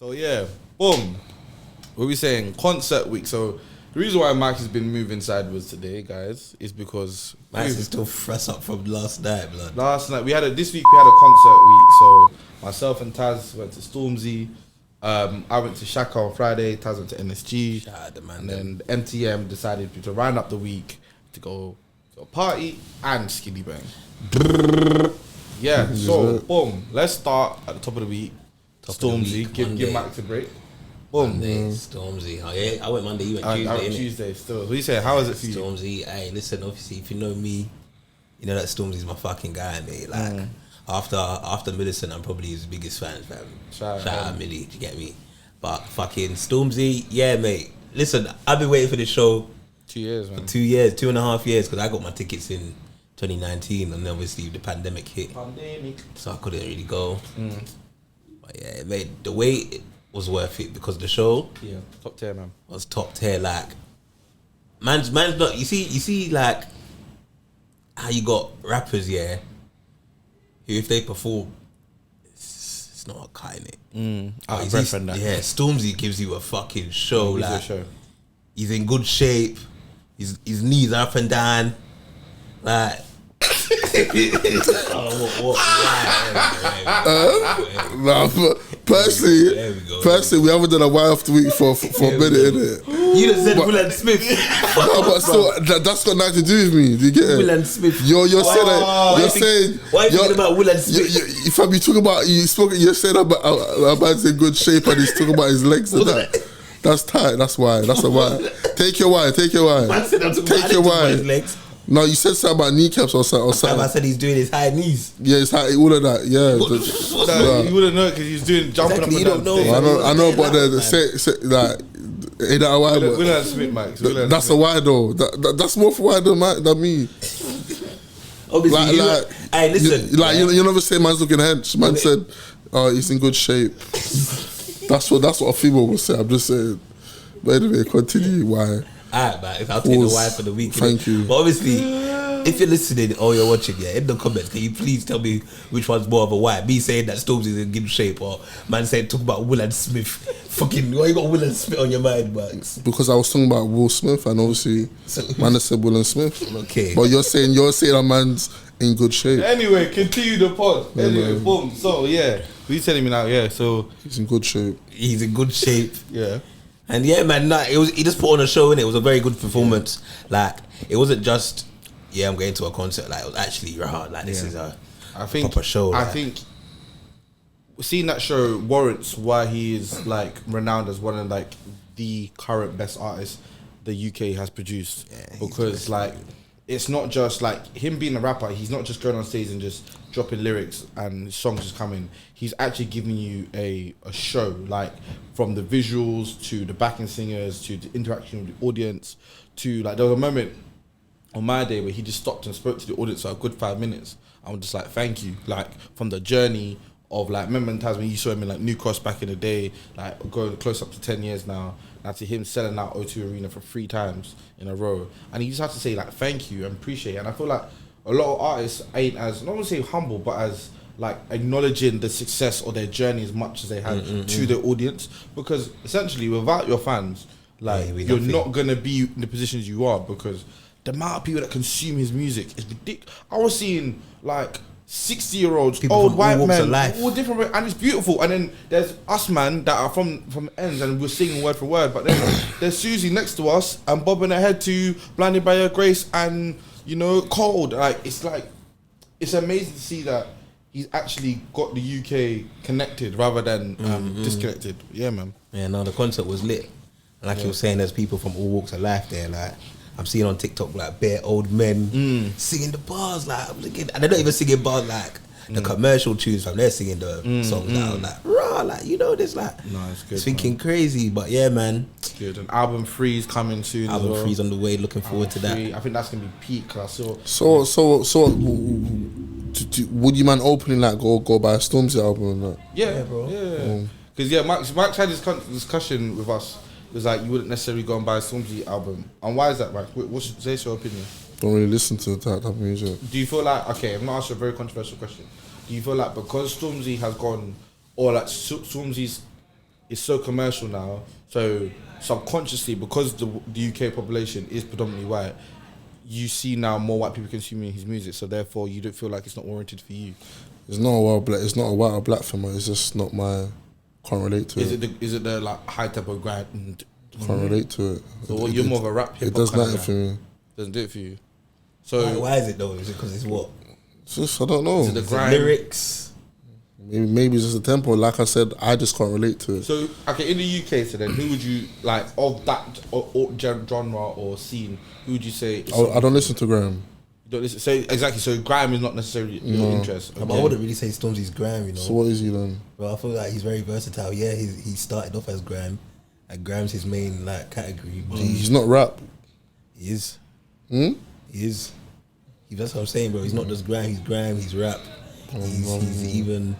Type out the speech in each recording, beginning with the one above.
So yeah, boom. What are we saying? Concert week. So the reason why Mike has been moving sideways today, guys, is because Mike's is still fresh up from last night, blood. Last night this week we had a concert week. So myself and Taz went to STORMZY. I went to SHAKKA on Friday. Taz went to NSG. Shout out the man. And then MTM decided to round up the week to go to a party and SKILLIBEng. Yeah. So boom. Let's start at the top of the week. STORMZY. Give Max a break. Boom. Monday, STORMZY. Oh, yeah, I went Monday, you went Tuesday. I went Tuesday still. What are you saying? How is it for you? STORMZY, hey, listen, obviously, if you know me, you know that STORMZY's my fucking guy, mate. Like, after Millicent, I'm probably his biggest fan, fam. Shout out Millie, do you get me? But fucking STORMZY, yeah, mate. Listen, I've been waiting for this show 2 years, man. For 2 years, 2.5 years, because I got my tickets in 2019, and then obviously the pandemic hit. So I couldn't really go. But yeah, mate, the wait was worth it because the show, top tier, man, was top tier. Like, man's not. You see, like how you got rappers, who if they perform, it's not a cut in it. STORMZY gives you a fucking show. Like, he's in good shape. His knees are up and down. Like. Personally, we haven't done a why after week for a minute, innit? You just said Will and Smith. No, but still, that's got nothing to do with me. Do you get it? Will and Smith. You're saying. Why are you thinking about Will and Smith? If you talking about you're saying about a man's in good shape and he's talking about his legs and that. That's tight. That's why. That's a why. Take your why. Take your why. Man said I'm talking about his legs. No, you said something about kneecaps or something. I said he's doing his high knees. Yeah, his high, all of that. Yeah, you wouldn't know because he's doing jumping up and down. I know, but say that ain't that a why? Will and Smith, Mike. That's a why though. That's more for why than me. Obviously, hey, listen. You never say man's looking hench. Man said, "Oh, he's in good shape." That's what a female would say. I'm just saying. But anyway, continue. Why? Alright, man. I'll take the why for the week. Thank you. But obviously, if you're listening or you're watching, in the comments, can you please tell me which one's more of a why? Me saying that STORMZY's in good shape, or man saying talk about Will and Smith. Fucking, why you got Will and Smith on your mind, Max? Because I was talking about Will Smith, and obviously, man said Will and Smith. Okay. But you're saying a man's in good shape. Anyway, continue the pod. Anyway, boom. So yeah, what you telling me now? Yeah, so he's in good shape. He's in good shape. Yeah. And yeah, man, he just put on a show, and it was a very good performance. Like, it wasn't just I'm going to a concert. Like, it was actually hard. Like, this is a proper show. I think seeing that show warrants why he is like renowned as one of like the current best artists the UK has produced. Because like, it's not just like him being a rapper. He's not just going on stage and just dropping lyrics and songs just coming. He's actually giving you a show, like from the visuals to the backing singers to the interaction with the audience to like, there was a moment on my day where he just stopped and spoke to the audience for a good 5 minutes. I'm just like, thank you. Like, from the journey of like, remember times when you saw him in like New Cross back in the day, like going close up to 10 years now to him selling out O2 Arena for 3 times in a row. And he just had to say like, thank you and appreciate it. And I feel like a lot of artists ain't as, not want to say humble, but as like acknowledging the success or their journey as much as they have to their audience. Because essentially without your fans, like you're not going to be in the positions you are, because the amount of people that consume his music is ridiculous. I was seeing like 60-year-olds, old white men, all different, and it's beautiful. And then there's us, man, that are from ends, and we're singing word for word. But then there's Susie next to us, and bobbing her head to "Blinded by Your Grace" and Cold. Like, it's amazing to see that he's actually got the UK connected rather than disconnected. Yeah, man. Yeah, no, the concert was lit. Like you were saying, there's people from all walks of life there. Like, I'm seeing on TikTok like bare old men singing the bars. Like, I'm looking, and they're not even singing bars like the commercial tunes. From they're singing the songs now. Like, raw, like this. Like, no, it's good. It's thinking crazy, but yeah, man. It's good. And album 3's coming soon. Album 3's on the way. Looking forward to that. I think that's gonna be peak. Cause I saw. So, would you man opening like go buy a STORMZY album or not? Yeah, bro. Yeah. Because Max had this discussion with us. It was like, you wouldn't necessarily go and buy a STORMZY album. And why is that, Max? What's your opinion? Don't really listen to that type of music. Do you feel like, okay, I'm going to ask you a very controversial question. Do you feel like because STORMZY has gone, or like STORMZY's it's so commercial now. So subconsciously, because the UK population is predominantly white, you see now more white people consuming his music. So therefore, you don't feel like it's not warranted for you. It's not a white black. It's not a white or black thing. It's just not my. Can't relate to it. Is it the like high tempo grind? Can't relate to it. So you're more of a rap hip hop. It does kind of nothing guy. for me. Doesn't do it for you. So Why is it though? Is it because it's what? It's just, I don't know. is it the Is it grind? lyrics? Maybe it's just a tempo. Like I said, I just can't relate to it. So okay, in the UK, so then who would you like of that or genre or scene? Who would you say? Is I don't listen to Graham. you don't listen. So exactly. So grime is not necessarily your interest. But I wouldn't really say Stormzy's grime, you know. So what is he then? But I feel like he's very versatile. Yeah, he started off as grime, and grime's his main like category. But He's not rap. he is. Hmm? He is. That's what I'm saying, bro. He's not just grime. He's grime. He's rap. He's even.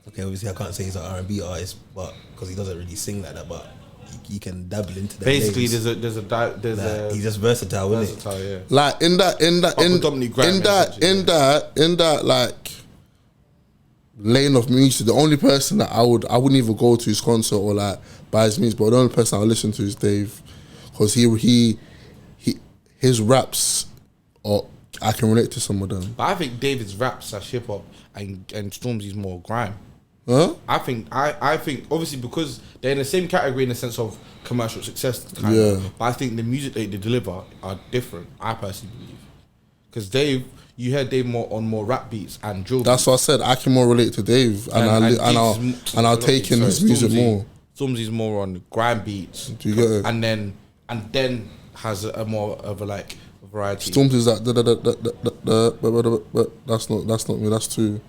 Okay, obviously I can't say he's an R&B artist, but because he doesn't really sing like that, but he can dabble into that. Basically, lanes. there's a He's just versatile, isn't it? versatile, yeah. Like in that like lane of music, the only person that I wouldn't even go to his concert or like buy his music, but the only person I listen to is Dave, because his raps are, I can relate to some of them. But I think David's rap / hip hop and Stormzy's more grime. Huh? I think obviously because they're in the same category in the sense of commercial success, kind Yeah. of, but I think the music they deliver are different. I personally believe because Dave, you hear Dave more on more rap beats and drill. That's what I said. I can more relate to Dave, and I'll take in his music more. Stormzy's more on grime beats. Do you get it? And then has a more of a like variety. Stormzy's like but that's not me. That's too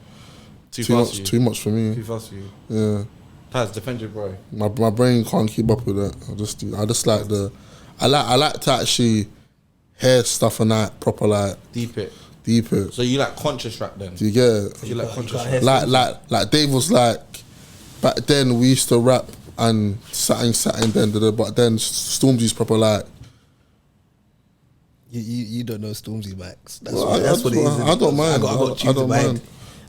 much for me. Too fast for you. Yeah. Taz, defend your bro. My brain can't keep up with that. I just like I like to actually hear stuff and that proper like Deep it. So you like conscious rap then? do you get it? You like conscious can't rap? hear Like Dave was like, back then we used to rap and satin then, but then Stormzy's proper like. You don't know Stormzy, Max. That's Well, what it is. I don't mind. I don't mind.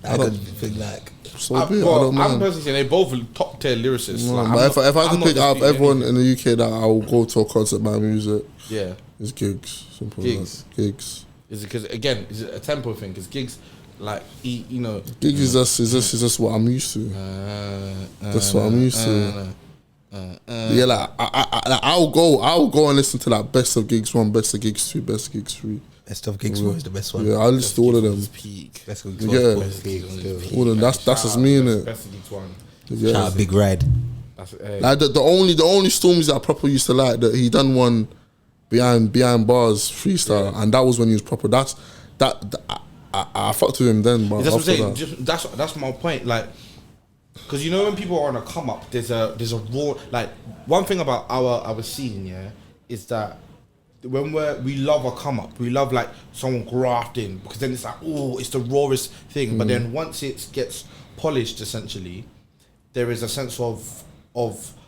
I I don't- could think like. So be it, I don't I'm mind. personally saying they both top tier lyricists. No, Like, but if I had I'm to not pick out of disputing everyone anything. in the UK that I will go to a concert by music, Yeah. it's Gigs. Simple Gigs. as that. Gigs. Is it because again, is it a tempo thing? Because gigs, like you know, Gigs is just what I'm used to. That's what I'm used to. Yeah, like I'll go and listen to like best of Gigs 1, best of Gigs 2, best of Gigs 3. Best of Gigs was the best one. Yeah, I'll listen to all of them. peak. Best of Gigs Yeah. was best Gigs still. All of them. That's just me, innit? Best of each one. Yeah. Shout out Big Ride. That's Like the only Stormzy that I proper used to like, that he done one behind bars freestyle, and that was when he was proper. I fucked with him then, but that's what I'm after saying. that, Just, that's my point. Like, because you know when people are on a come up, there's a raw. Like one thing about our scene, yeah, is that when we love a come up, we love like someone grafting, because then it's like, oh, it's the rawest thing. But then once it gets polished, essentially, there is a sense of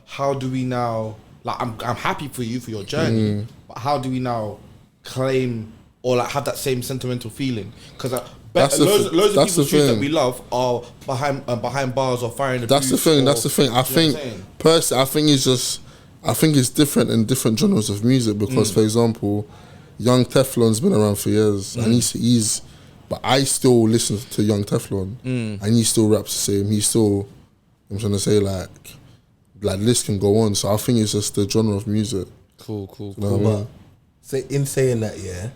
how do we now, like I'm happy for you for your journey, but how do we now claim or like have that same sentimental feeling? Because loads of people's tunes that we love are behind bars or firing the that's the thing. That's the thing. I think personally, I think it's different in different genres of music, because, for example, Young Teflon's been around for years, and he's. But I still listen to Young Teflon, and he still raps the same. He still, I'm trying to say, like the list can go on. So I think it's just the genre of music. Cool. You know what I mean? But in saying that, yeah,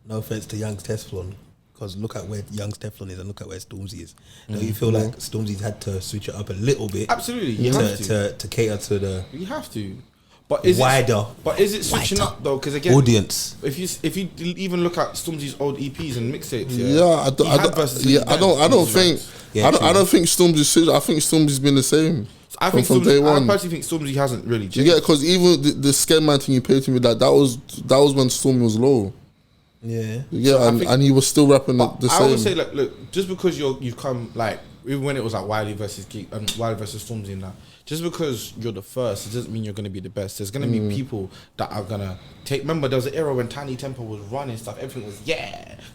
no offense to Young Teflon, because look at where Young Teflon is and look at where Stormzy is. Don't you feel like Stormzy's had to switch it up a little bit? Absolutely, you have to cater to the You have to. But is wider. But is it switching wider up though? Because again, audience. If you even look at Stormzy's old EPs and mixtapes, I don't think Stormzy. I think Stormzy's been the same. I think from day one. I personally think Stormzy hasn't really changed. Yeah, because even the Scareman thing you played to me, that was when Stormzy was low. Yeah. Yeah, So and he was still rapping the same. I would say, look, just because you've come like, even when it was like Wiley versus Stormzy and that, just because you're the first, it doesn't mean you're gonna be the best. There's gonna be people that are gonna take. Remember, there was an era when Tiny Temper was running stuff. Everything was ding,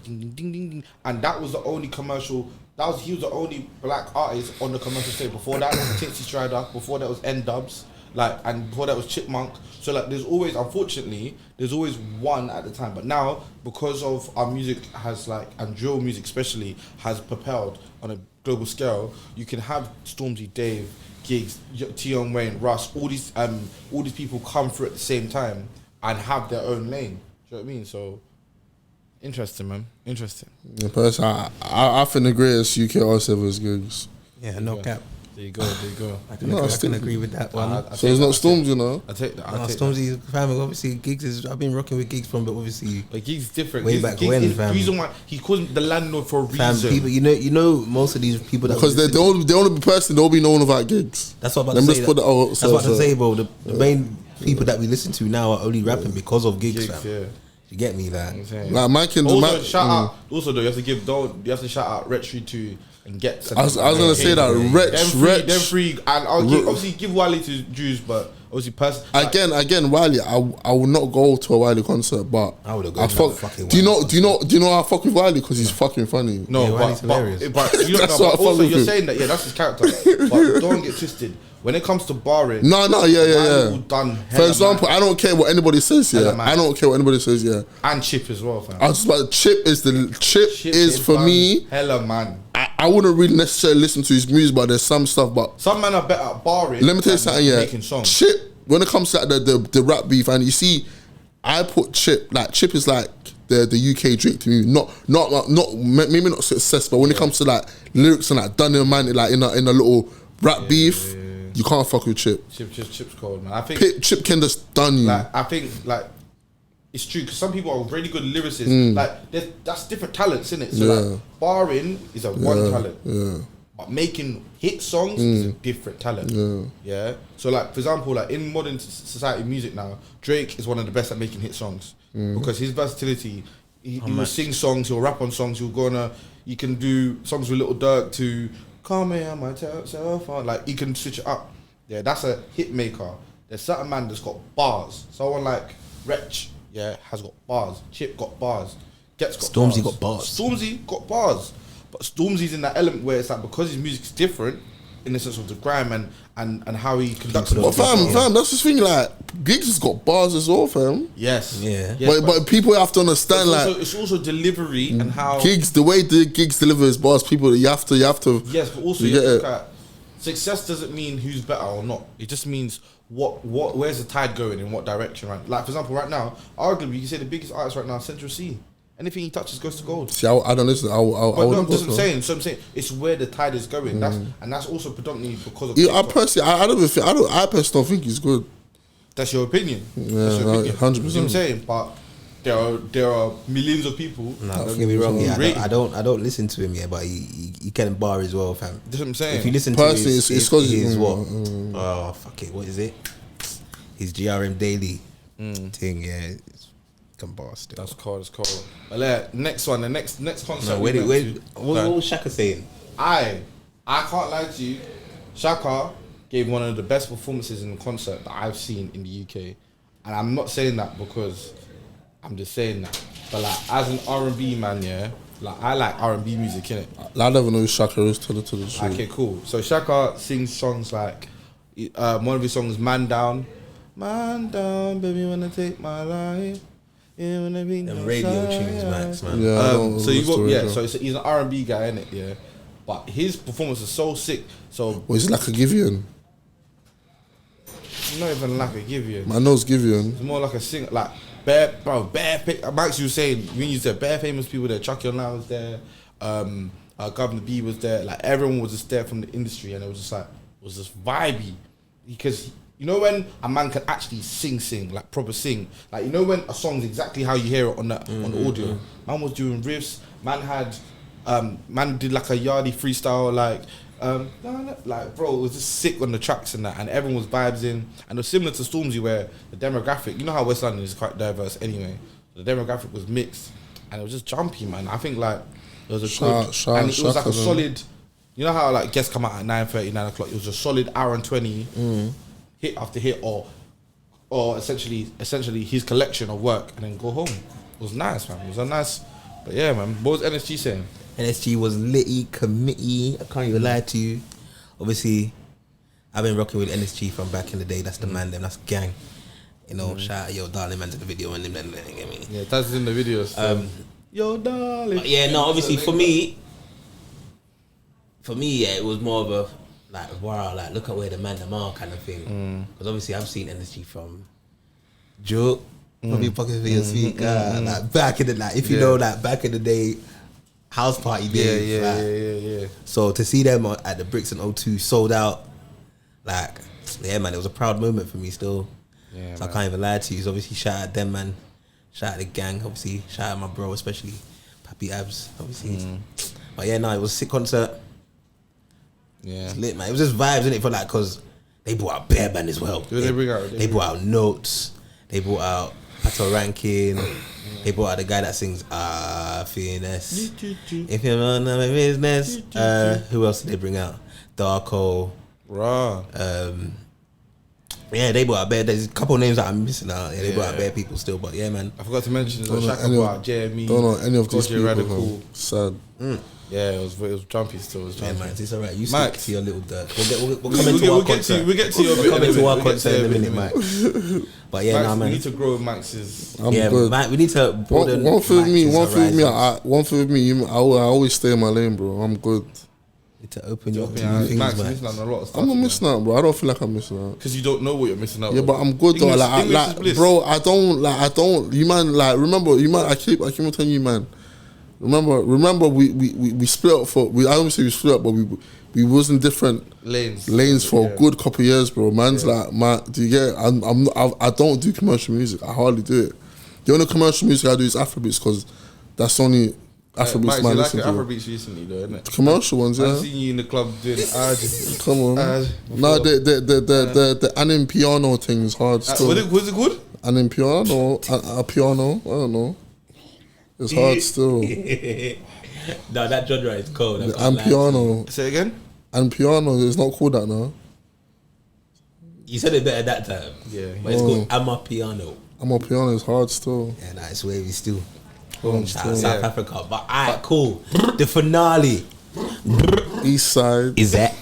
ding, ding, ding, ding, and that was the only commercial. He was the only black artist on the commercial stage. Before that was Titsy Strider. Before that was N-Dubs. Like, and before that was Chipmunk. So like, there's always, unfortunately, there's always one at the time. But now, because of our music has like, and drill music especially has propelled on a global scale, you can have Stormzy, Dave, Gigs, Tion Wayne, Russ, all these people come through at the same time and have their own lane. Do you know what I mean? So interesting, man. Interesting. Yeah, personally, I think the greatest UK artist ever is Gigs. Yeah, no cap. There you go. I can agree with that one. So it's not Stormzy, now. I take that. Stormzy, family. Obviously, Gigs is. I've been rocking with Gigs from, but obviously, But Gigs is different. Way Gigs, back Gigs when, is fam. the reason why he calls him the landlord for a reason. fam, people, you know, most of these people that Because they're the only person they'll be known about Gigs. That's what I'm about Let to me say. just put that out. That's what I'm say, bro. The main people that we listen to now are only rapping because of Gigs, fam. Yeah. You get me, like. Like, man can Also, shout out. Also, though, you have to shout out Retry too and get. I was gonna say that Them free, and obviously give Wiley to Jews, but obviously again, Wiley. I will not go to a Wiley concert, but I would have gone. Do you know how I fuck with Wiley? Because he's fucking funny. No, Yeah, Wiley's hilarious. but you know, That's but what I fuck also with you're him. saying that that's his character. But don't get twisted. When it comes to barring, Yeah. done For example, I don't care what anybody says. Yeah, Hella man. I don't care what anybody says. Yeah, and Chip as well, fam. I was just about Chip is for done me. hella man. I wouldn't really necessarily listen to his music, but there's some stuff. But Some men are better at barring. let me tell you than something. Yeah, making songs. Chip. When it comes to the rap beef, and you see, I put Chip. Like, Chip is like the UK Drake to me. Not maybe not success, but when it comes to like lyrics and like Dunning Man, like in a little rap beef, you can't fuck with Chip. Chip's cold, man. I think Chip can just done you. like it's true because some people are really good lyricists. Like that's different talents, isn't it? So like barring is a one talent. Yeah. But making hit songs is a different talent. Yeah. So like for example, like in modern society music now, Drake is one of the best at making hit songs because his versatility. He will sing songs, he'll rap on songs, you can do songs with Little Durk to come here, my self. Like he can switch it up. Yeah, that's a hit maker. There's certain man that's got bars. Someone like Wretch, has got bars. Chip got bars. Got Stormzy bars. got bars. Stormzy got bars. But Stormzy's in that element where it's like because his music's different in the sense of the grime and how he conducts But fam, that's the thing. Like, Gigs has got bars as well, fam. Yes. Yeah. Yes, But people have to understand, it's also delivery and how Gigs, the way the Gigs deliver his bars, people you have to. Yes, but also you you get look it. at success doesn't mean who's better or not. It just means where's the tide going in what direction, right? Like for example, right now, arguably you can say the biggest artist right now is Central C. Anything he touches goes to gold. See, I don't listen. I But no, wouldn't that's go what I'm so. saying. So I'm saying it's where the tide is going. That's also predominantly because of Yeah, I TikTok. personally, I personally don't think he's good. That's your opinion. Yeah, That's your opinion. 100%. You know what I'm saying? But there are millions of people. Nah, don't get me wrong. Yeah, Rate. I don't listen to him yet, but he can bar as well, fam. That's what I'm saying. If you listen to Personally, his, it's 'cause his you- what? Oh fuck it, what is it? His GRM Daily thing, yeah, it's can bar still. That's cold. That's cold. But next one, the next concert. No, we wait, went to- what was Shakka saying? I can't lie to you. SHAKKA gave one of the best performances in the concert that I've seen in the UK, and I'm not saying that because I'm just saying that. But like as an R&B man, yeah, like I like R&B music, innit? I never know who SHAKKA is. Tell the truth. Okay, cool. So SHAKKA sings songs like one of his songs, "Man Down," baby, wanna take my life. Yeah, wanna be Them no radio side. tunes, Max, man. Yeah, I don't So you listen got to yeah. radio. So he's an R&B guy, innit? Yeah, but his performance is so sick. So Well, he's like a Givian. not even like a give you. My nose Givian. It's more like a singer, like Max, you were saying when you said bare famous people there. Chucky Online was there. Governor B was there. Like everyone was just there from the industry, and it was just like vibey because you know when a man can actually sing like proper sing. Like you know when a song's exactly how you hear it on the audio. Man was doing riffs. Man had man did like a Yardie freestyle like. Like bro, it was just sick on the tracks and that, and everyone was vibes in, and it was similar to Stormzy where the demographic, you know how West London is quite diverse anyway. The demographic was mixed, and it was just jumpy, man. I think like it was a good, and it was like a solid. You know how like guests come out at 9:30, 9 o'clock. It was a solid hour and 20, hit after hit, or essentially his collection of work, and then go home. It was nice, man. It was a nice. But yeah, man. What was NSG saying? NSG was litty, committee. I can't even lie to you. Obviously, I've been rocking with NSG from back in the day. That's the Mandem. That's gang. You know, shout out Yo Darling Man to the video and them. Get me? Yeah, that's in the videos. Yo Darling. Yeah, no. Obviously, for me, yeah, it was more of a like, wow, like look at where the Mandem are kind of thing. Because obviously, I've seen NSG from Joke. Probably pocket for your speaker, like back in the if you know, like back in the day, house party days. Yeah. So to see them at the Bricks and O2 sold out, like, yeah, man, it was a proud moment for me still. Yeah, so man. I can't even lie to you. So obviously, shout out them, man. Shout out the gang. Obviously, shout out my bro, especially Pappy Abs. Obviously, but yeah, no, it was a sick concert. Yeah, it was lit, man. It was just vibes, innit? For like, cause they brought out Bear Band as well. They brought out Notes. They brought out Pato Rankin. They brought out the guy that sings Finesse. If you don't know my business. Who else did they bring out? Darko. Raw. Yeah, they brought out there's a couple of names that I'm missing out. Yeah, they brought out bare people still, but yeah, man. I forgot to mention SHAKKA brought out JME. Don't know any of these people. Radical. Sad. Yeah, it was jumpy still. It was jumpy. Yeah, man, it's alright. You Max, stick to your little dirt. We'll come into our concert. We'll get to your We'll come into our concert in a minute, Max. But yeah, Max, nah, man. we need to grow Max's. Yeah, Max, we need to broaden. One thing with me, I always stay in my lane, bro. I'm good. Need to open your things, Max. You're missing out on a lot of stuff. I'm not missing out, bro. I don't feel like I'm missing out. Because you don't know what you're missing out. Yeah, but I'm good though. Like, bro, I don't. You man, like, remember, you man. I keep on telling you, man. Remember, we split up for. I don't say we split up, but we was in different lanes for a good couple of years, bro. Man's like, man, do you get? I don't do commercial music. I hardly do it. The only commercial music I do is Afrobeats because that's only Afrobeats man listen to. Afrobeats recently, though, isn't it? Commercial ones, yeah. I've seen you in the club doing. Come on. No, the anim piano thing is hard still. What's it called? Anim piano, a piano. I don't know. It's hard still. No, that genre is cold. And piano. Say it again? And piano, it's not called that now. You said it better that time. Yeah. But it's called Amapiano. Amapiano is hard still. Yeah, nah, it's wavy still. Shout out South Africa. But alright, cool. The finale. East side. Is that?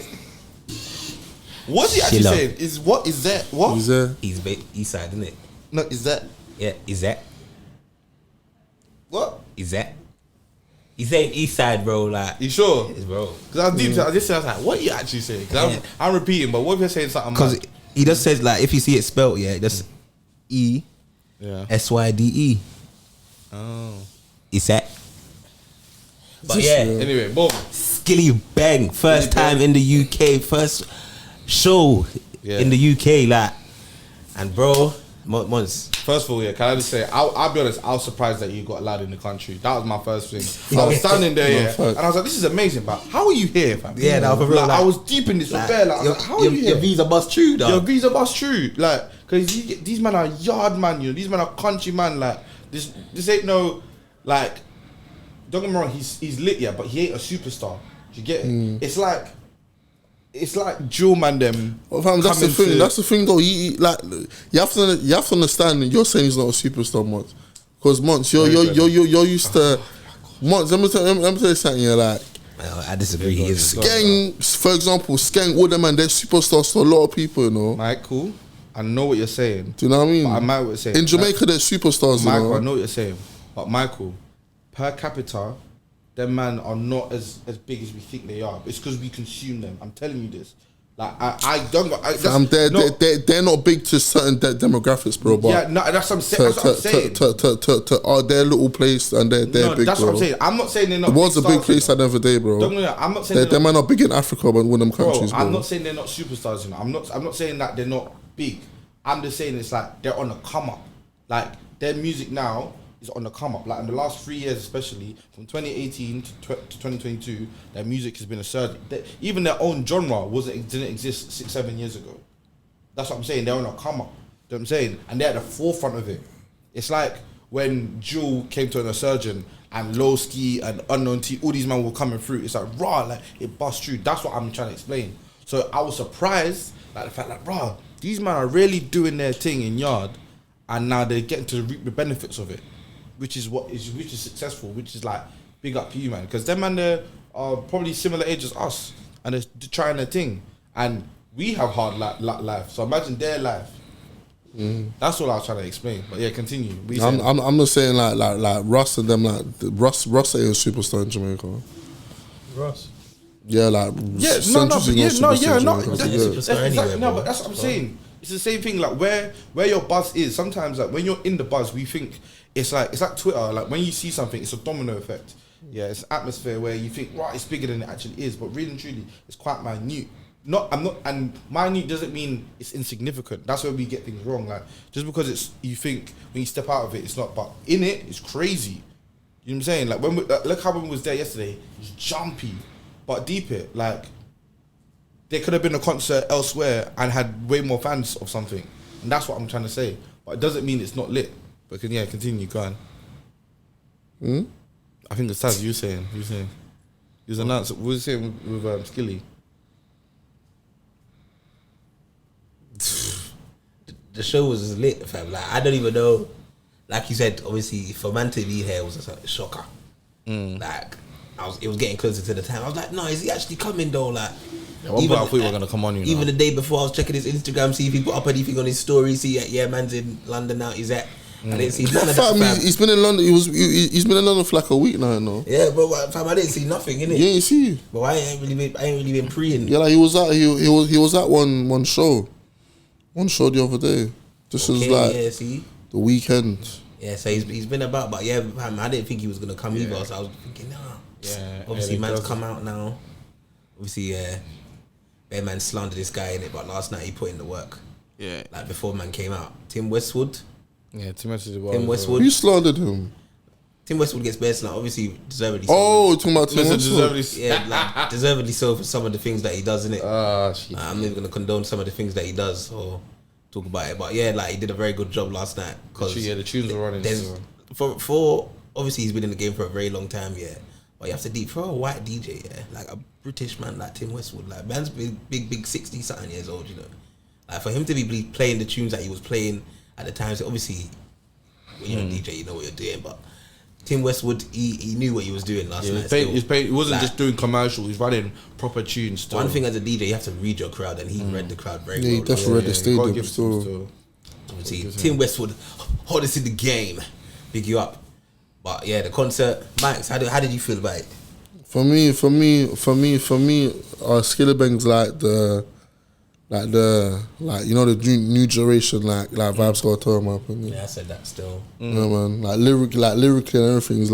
What's he actually saying? What? Is that? East side, isn't it? No, is that? Yeah, is that? What? Is that? He's saying east side, bro. Like, you sure? It's bro. Because I was deep. I was like, what are you actually saying? Because I'm repeating, but what if you're saying something? Because he just says, like, if you see it spelled, just SYDE. Oh. Is that? But yeah. Anyway, boom. SKILLIBENG. First time in the UK. First show in the UK. Like, and bro, Mons. First of all, can I just say, I'll be honest, I was surprised that you got allowed in the country. That was my first thing. I was standing there, and I was like, this is amazing, but how are you here, fam? Yeah, no, for real. Like, I was deep in this affair. Like, I was like, how are you here? Your visa bust true, though. Your visa bust true. Like, because these men are yard man, you know, these men are country man. Like, this ain't no, like, don't get me wrong, he's lit, yeah, but he ain't a superstar. Do you get it? It's like Jewel Mandem. Well, fam, that's the thing. That's the thing, though. You have to understand that you're saying he's not a superstar, Mons. Because Mons, you're used to. Mons, let me tell you something. You're like, I disagree. He is Skeng, for example, Skeng, all them man, they're superstars to a lot of people, you know. Mike, cool. I know what you're saying. Do you know what I mean? But I might what you're saying. In Jamaica, they're superstars, Michael, you know. I know what you're saying. But Michael, per capita, them man are not as big as we think they are. It's because we consume them. I'm telling you this. Like they're not big to certain demographics, bro. But yeah, no, that's what I'm saying. To their little place and they're big. That's bro. what I'm saying. I'm not saying they're not. It was a big place at the end of the day, bro. I'm not saying they might not big in Africa, but one of them countries, bro. I'm not saying they're not superstars. You know, I'm not saying that they're not big. I'm just saying it's like they're on the come up. Like their music now is on the come up. Like in the last 3 years, especially from 2018 to 2022, their music has been a surge. Even their own genre didn't exist 6-7 years ago. That's what I'm saying. They're on a come up. You know what I'm saying? And they're at the forefront of it. It's like when Jewel came to an Insurgent and Low Ski and Unknown T, all these men were coming through. It's like raw, like it busts through. That's what I'm trying to explain. So I was surprised, like the fact like raw, these men are really doing their thing in yard, and now they're getting to reap the benefits of it, which is successful, which is like big up to you, man, because them man they are probably similar age as us, and they're trying their thing, and we have hard life. So imagine their life. That's all I was trying to explain. But yeah, continue. I'm just saying like Russ and them, like Russ ain't a superstar in Jamaica. Russ. Yeah, like but that's what I'm saying. It's the same thing. Like where your buzz is. Sometimes like when you're in the buzz, we think it's like Twitter. Like when you see something, it's a domino effect. Yeah, it's an atmosphere where you think right, it's bigger than it actually is, but really and truly, it's quite minute. And minute doesn't mean it's insignificant. That's where we get things wrong. Like just because you think when you step out of it, it's not. But in it, it's crazy. You know what I'm saying? Like look how when we was there yesterday, it was jumpy, but deep it. Like there could have been a concert elsewhere and had way more fans of something, and that's what I'm trying to say. But it doesn't mean it's not lit. But continue, go on. I think it's Taz. You saying. You was announced. What was you saying with Skilly? The show was lit, fam. Like I don't even know. Like you said, obviously for man to be here was a shocker. Like it was getting closer to the time. I was like, no, is he actually coming though? Like even I thought you were gonna come on. Even the day before, I was checking his Instagram, see if he put up anything on his story. See, yeah, man's in London now. He's at. I didn't see none of that. Fam. He's been in London. He's been in London for like a week now. No. Yeah, but fam, I didn't see nothing in it. You ain't see. But I ain't really been preying. Yeah, like he was at one show. One show the other day. This is like the weekend. Yeah, so he's been about, but yeah, I didn't think he was gonna come either. So I was thinking, nah. Yeah. Obviously, man's come out now. Obviously, Bear Man slandered this guy in it, but last night he put in the work. Yeah. Like before man came out, Tim Westwood. Yeah, Tim Westwood. Who slandered him? Tim Westwood gets bare slandered, obviously deservedly. Oh, talking about Tim Westwood. Yeah, like deservedly so for some of the things that he does in it. Shit. I'm never gonna condone some of the things that he does or talk about it, but yeah, like he did a very good job last night. Cause the tunes were running. For obviously he's been in the game for a very long time, yeah. But you have to for a white DJ, yeah, like a British man like Tim Westwood, like man's big 60 something years old, you know. Like for him to be playing the tunes that he was playing at the time, so obviously when you're a DJ, you know what you're doing, but Tim Westwood, he knew what he was doing last night. He wasn't just doing commercial. He's running proper tunes. Still. One thing as a DJ, you have to read your crowd, and he read the crowd very well. Yeah, he definitely read the stadium. Still. Obviously, Tim Westwood, hottest in the game. Big you up. But yeah, the concert, Max, how did you feel about it? For me, Skillibeng's like the new generation, like Vibes Cartel, in my opinion. Yeah, I said that still. Yeah, man. Like lyrically and everything. He's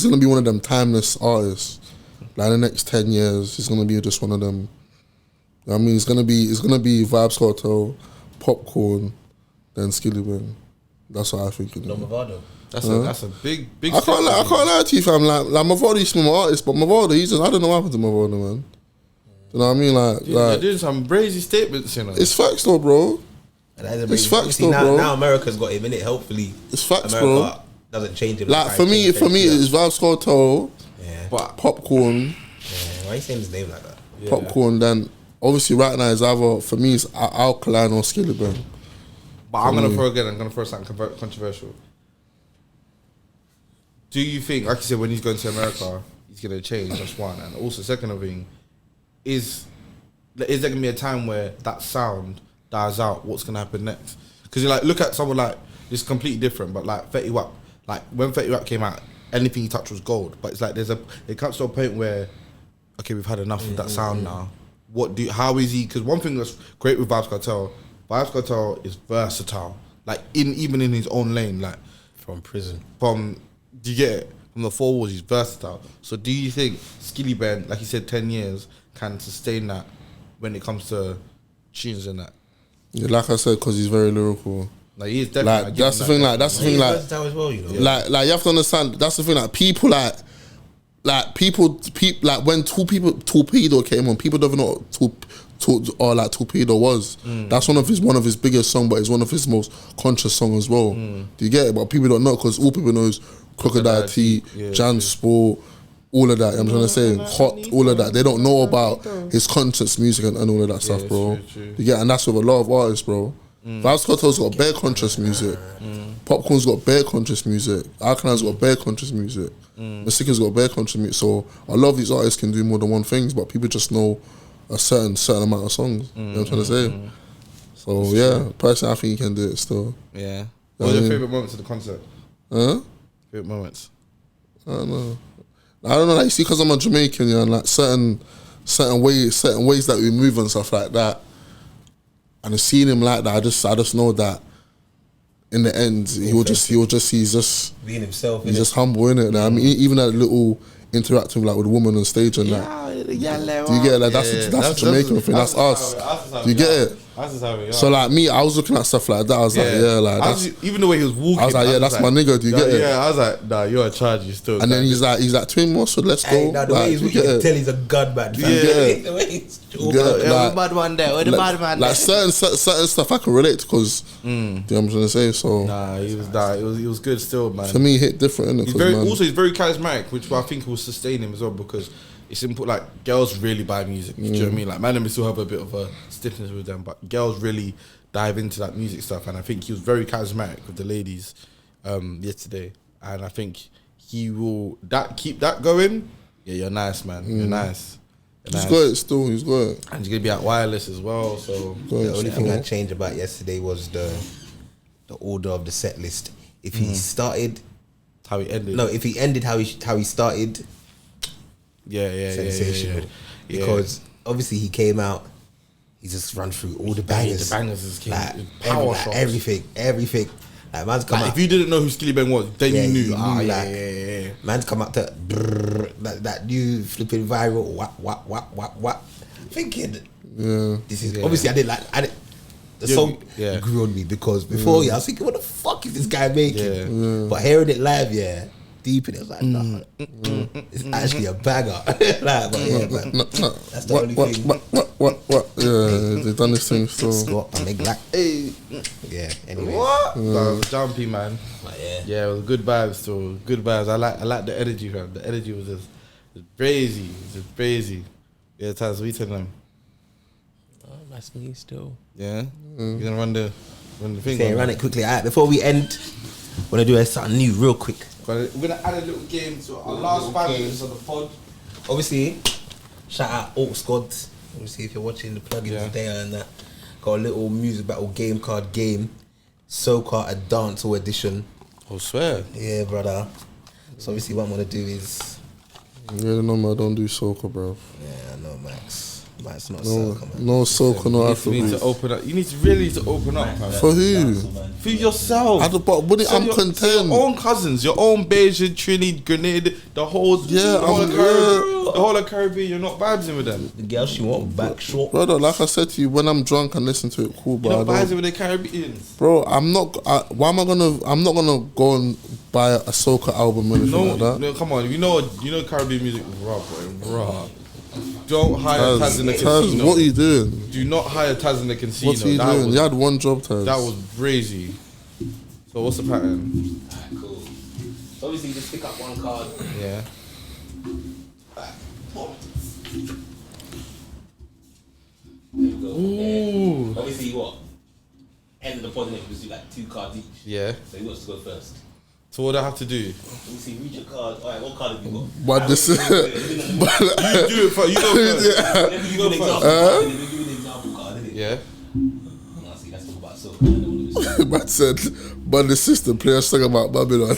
gonna be one of them timeless artists. Like in the next 10 years, he's gonna be just one of them. I mean, it's gonna be Vibes Cartel, Popcorn, then Skillibeng. That's what I think. No Mavado. That's a big. I can't lie to you, fam. Like Mavado used to be my artist, but Mavado, I don't know what happened to Mavado, man. You know what I mean? Like they're doing some crazy statements, you know. It's facts though, bro. It's facts though, bro. Now America's got him in it. Hopefully, it's facts, America doesn't change him. Like for me, it's Vibes Cartel, but Popcorn. Yeah, why are you saying his name like that? Yeah. Popcorn. Then obviously right now it's either for me it's Alkaline or Skillibeng. But I'm gonna throw something controversial. Do you think, like you said, when he's going to America, he's gonna change? That's one, and also second of thing, is there gonna be a time where that sound dies out? What's gonna happen next? Because you like look at someone like this completely different, but like Fetty Wap, like when Fetty Wap came out, anything he touched was gold. But it's like it comes to a point where, okay, we've had enough of that sound now. How is he? Because one thing that's great with Vibes Cartel is versatile. Like even in his own lane, like from prison. Do you get it? From the four walls, he's versatile. So do you think Skillibeng, like you said, 10 years, can sustain that when it comes to tunes and that? Yeah, like I said, because he's very lyrical. Like he is definitely. Like that's the thing. Like that's the thing. Like versatile as well, you know. Like you have to understand. That's the thing. Like people like like people, like when Torpedo came on, people don't even know what Torpedo was. That's one of his biggest songs, but it's one of his most conscious songs as well. Do you get it? But people don't know because all people know is Crocodile T, Jan Sport, all of that. I'm trying to say Hot, all of that. They don't know about his conscious music and all of that stuff, bro. True. You get, and that's with a lot of artists, bro. Vybz Kartel's got bare conscious music. Popcorn's got bare conscious music. Alkaline's got bare conscious music. Masika's got bare conscious music. So a lot of these artists can do more than one thing, but people just know a certain amount of songs. You know what I'm trying to say? So yeah, personally, I think he can do it still. Yeah. What were your favourite moments of the concert? Favourite moments? I don't know. Like, you see, because I'm a Jamaican, and like certain ways that we move and stuff like that. And seeing him like that, I just know that in the end, he's just being himself. He's just humble, innit? I mean, even that little interacting like with a woman on stage and that. Do you get it? Like that's a Jamaican thing. That's us. Do you get it? So like me, I was looking at stuff like that. I was like, that's even the way he was walking. I was like, that's my nigga. Do you get it? Yeah, I was like, nah, you're a charge. You still. And then he's like, twin more, so let's go. Nah, the way he's walking, you can tell he's a gunman. Yeah, the way he's the bad one there. Where the bad man? Like certain stuff I can relate to because do you know what I'm trying to say? So nah, he was good still, man. For me, he hit different. He's very charismatic, which I think will sustain him as well because. It's important, like, girls really buy music, do you know what I mean? Like, Mandem still have a bit of a stiffness with them, but girls really dive into that music stuff, and I think he was very charismatic with the ladies yesterday, and I think he will keep that going. Yeah, you're nice, man. You're nice. He's got it still, he's got it. And he's going to be at Wireless as well, so... The only thing I changed about yesterday was the order of the set list. If he started... How he ended. No, if he ended how he started... Sensational. Because obviously he came out, he just run through all the bangers. The bangers is king. Like, Power shots. Everything. Like, man's come out. If you didn't know who SKILLIBENG was, then you knew. Man's come out to that new flipping viral what. Thinking, this is obviously I didn't. The song grew on me because before I was thinking, what the fuck is this guy making? But hearing it live, deep in it, I was like, nah, it's actually a banger. Like, but yeah, man. That's the only thing. What? Yeah, they've done this thing still. Scott and they like, yeah. Anyway, what? That was jumpy, man. But yeah, it was good vibes. Still, good vibes. I like the energy, fam. The energy was just crazy. Just crazy. Yeah, Taz, we tell them. Oh, that's me still. Yeah, you gonna run the thing. Say, run it quickly. Alright, before we end, wanna do something new, real quick. We're gonna add a little game to our last 5 minutes of the pod. Obviously, shout out Alt Squad. Obviously, if you're watching the plugins there and that, got a little music battle game card game, Soca a dancehall edition. Oh, swear. Yeah, brother. So obviously, what I'm gonna do is. You really know, man, I don't do soca, bro. Yeah, I know, Max. It's not soca, man. No soca, no Afrobeat. You need to open up. You need to really open up, man. For who? For yourself. I'm content. Your own cousins, your own Beijing, Trinidad, Grenada, the whole of Caribbean. You're not vibing with them. The girl she want back short. Brother, like I said to you, when I'm drunk and listen to it, cool. But you're not vibing with the Caribbeans. Bro, I'm not gonna go and buy a soca album or anything like that. No, come on. You know Caribbean music raw, boy, raw. Don't hire Taz in the casino. What are you doing? Do not hire Taz in the casino. What are you doing? You had one job, Taz. That was crazy. So what's the pattern? Alright, cool. So obviously you just pick up one card. Yeah. There you go. Ooh. Obviously what? End of the pod, it was do like 2 cards each. Yeah. So he wants to go first. So what do I have to do? Let me see, reach your card. Alright, what card have you got? But this is. You do it first. You go first. Let me give you an example card. Let me give you an example card, innit? Yeah. Nah, see, let's talk about soca. Man said, but the sister play a song about Babylon.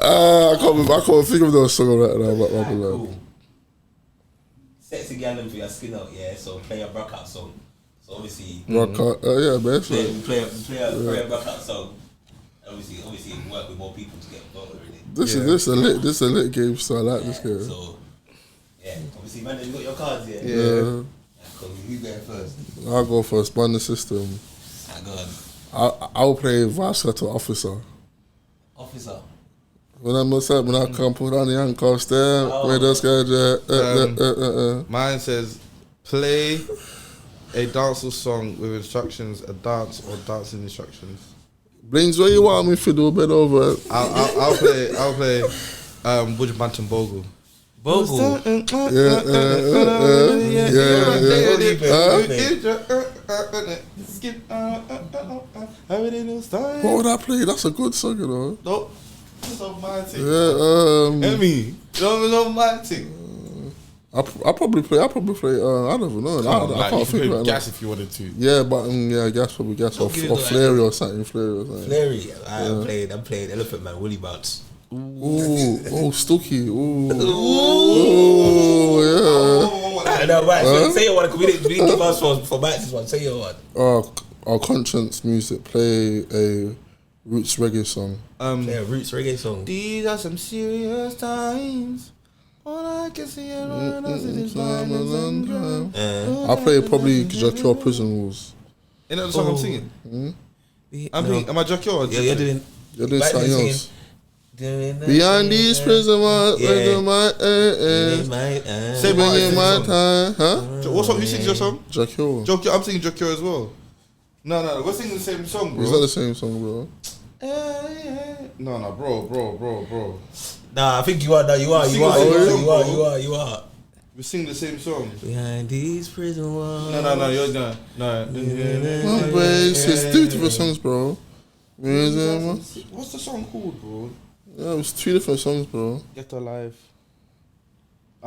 I can't think of those songs right now about Babylon. Cool. Sexy gallon for your skin out, yeah. So play a Brockout song. So obviously, Rock out, yeah, man. play a Brockout song. Obviously, work with more people to get voted in it. This is a lit game, so I like this game. So, yeah, obviously, man, you got your cards, yeah. Yeah. Cool. You go first. I'll go first. Ban the system. Go on. I'll play Vybz Kartel Officer. Officer. When I come put on the handcuffs there, where those guys Mine says, play a dancehall song with instructions, a dance or dancing instructions. Blings, what you want me to do? Bend over. I'll play Buju Banton Bogle. Bogle. What would I play? That's a good song, you know. Nope. It's not my thing. Emmy. No, my thing. I'll probably play. I don't even know. I can't think right now. Gas if you wanted to. Yeah, but gas probably gas or Flary or something. Flary. I played Elephant Man, Willy Bounce. Ooh, Stooky. Ooh, yeah. No, right. So say your one. We didn't give us for Max's one. Say your one. Our conscience music. Play a roots reggae song. Play a roots reggae song. These are some serious times. All I can see around us is violence and crime. I'll play probably Jackie Prison Rules. Isn't that the song I'm singing? Am I Jackie? Yeah, you're doing something else. Beyond these prison walls, Say my time, huh? What song? Who sings your song? Jackie. I'm singing Jackie as well. No, we're singing the same song, bro. It's not the same song, bro. No, bro. Nah, I think you are. You are. We sing the same song. Behind these prison walls. No, you're not. No. It's two different songs, bro. What's the song called, bro? Yeah, it was two different songs, bro. Get Alive.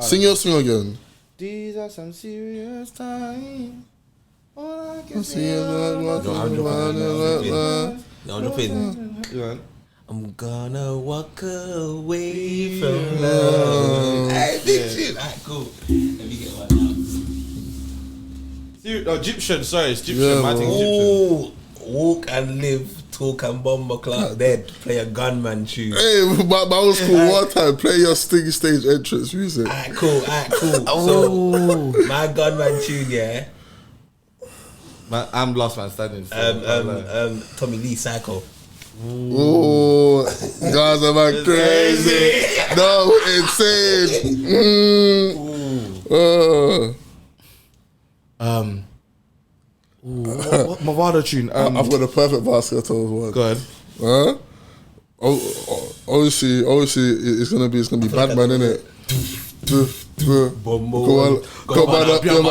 Sing your song again. These are some serious times. All I can see is I'm gonna walk away from love. Hey, big shit. Alright, cool. Let me get one now. Egyptian, sorry, it's Egyptian. I think Egyptian. Walk and live, talk and bomber clock dead. Play a gunman tune. Hey, but that was cool. One time, play your stage entrance music. Alright, cool. So, my gunman tune, yeah. I'm Last Man Standing. So Tommy Lee, Psycho. Oh, guys are like crazy. No, insane. What Mavado tune? I've got a perfect basketball one. Go ahead. Huh? Obviously, it's gonna be Batman, innit? Bombo. Go man up. You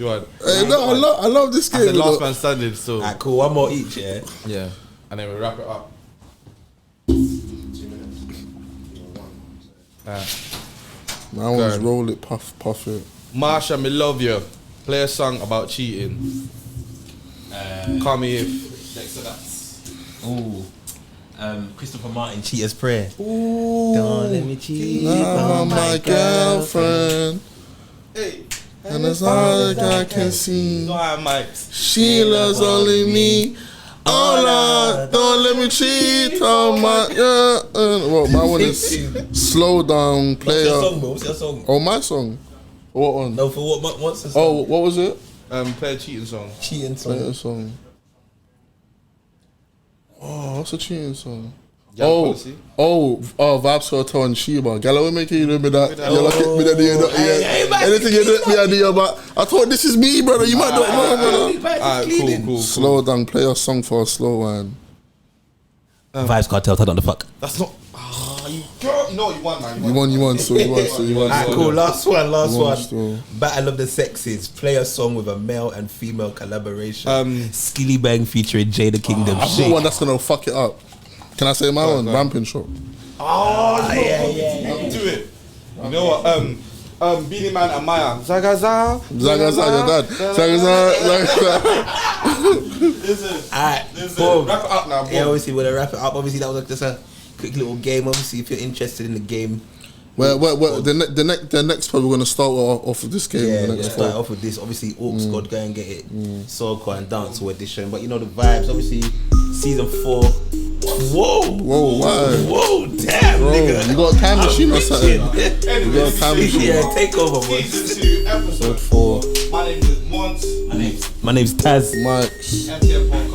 want. Hey, no, I love this game. The Last Man Standing. So Alright, cool. One more each, yeah. Yeah, and then we wrap it up. My one's roll it, puff it. Marsha, me love you. Play a song about cheating. Call me if. Next to that. Ooh. Christopher Martin, Cheater's Prayer. Ooh. Don't let me cheat on my girlfriend. Hey. And that's all that I can see. Go ahead, Mike. She loves only me. Oh Lord, don't let me cheat on my well, my one is Slow Down Player. What's your song? Oh, my song. What one? No, for what's the song? Oh, what was it? Play a cheating song. Cheating song. Play a song. Oh, what's a cheating song? Policy. Vibes Hotel and Sheba. Gala, we make you do me that. Anything you do me, I do. But I thought this is me, brother. You might not know, brother. Cool. Slow down. Play a song for a slow one. Vibes Cartel. Turn on the fuck. That's not. You know what you want, man. You won. Alright, cool. Last one. Still. Battle of the Sexes. Play a song with a male and female collaboration. Skillibeng featuring Jada Kingdom. I've got one that's gonna fuck it up. Can I say my one? Ramping Shop. Yeah. Do it. You know what? Beanie Man and Maya. Zagaza, your dad. Zagaza. Listen. Alright, boom. Wrap it up now, boom. Yeah, obviously, we're gonna wrap it up. Obviously, that was just a quick little game. Obviously, if you're interested in the game. Well, the next part we're gonna start off with this game. Yeah, start off with this. Obviously, Orcs God, go and get it. Soca and Dancehall edition. But you know the vibes. Obviously, season 4. Whoa, damn, bro, nigga. You got a time machine or something? You got a time machine. Yeah, take over, boy. Season 2, episode 4. My name is Mons. My name's Taz. Mike. MTM Podcast.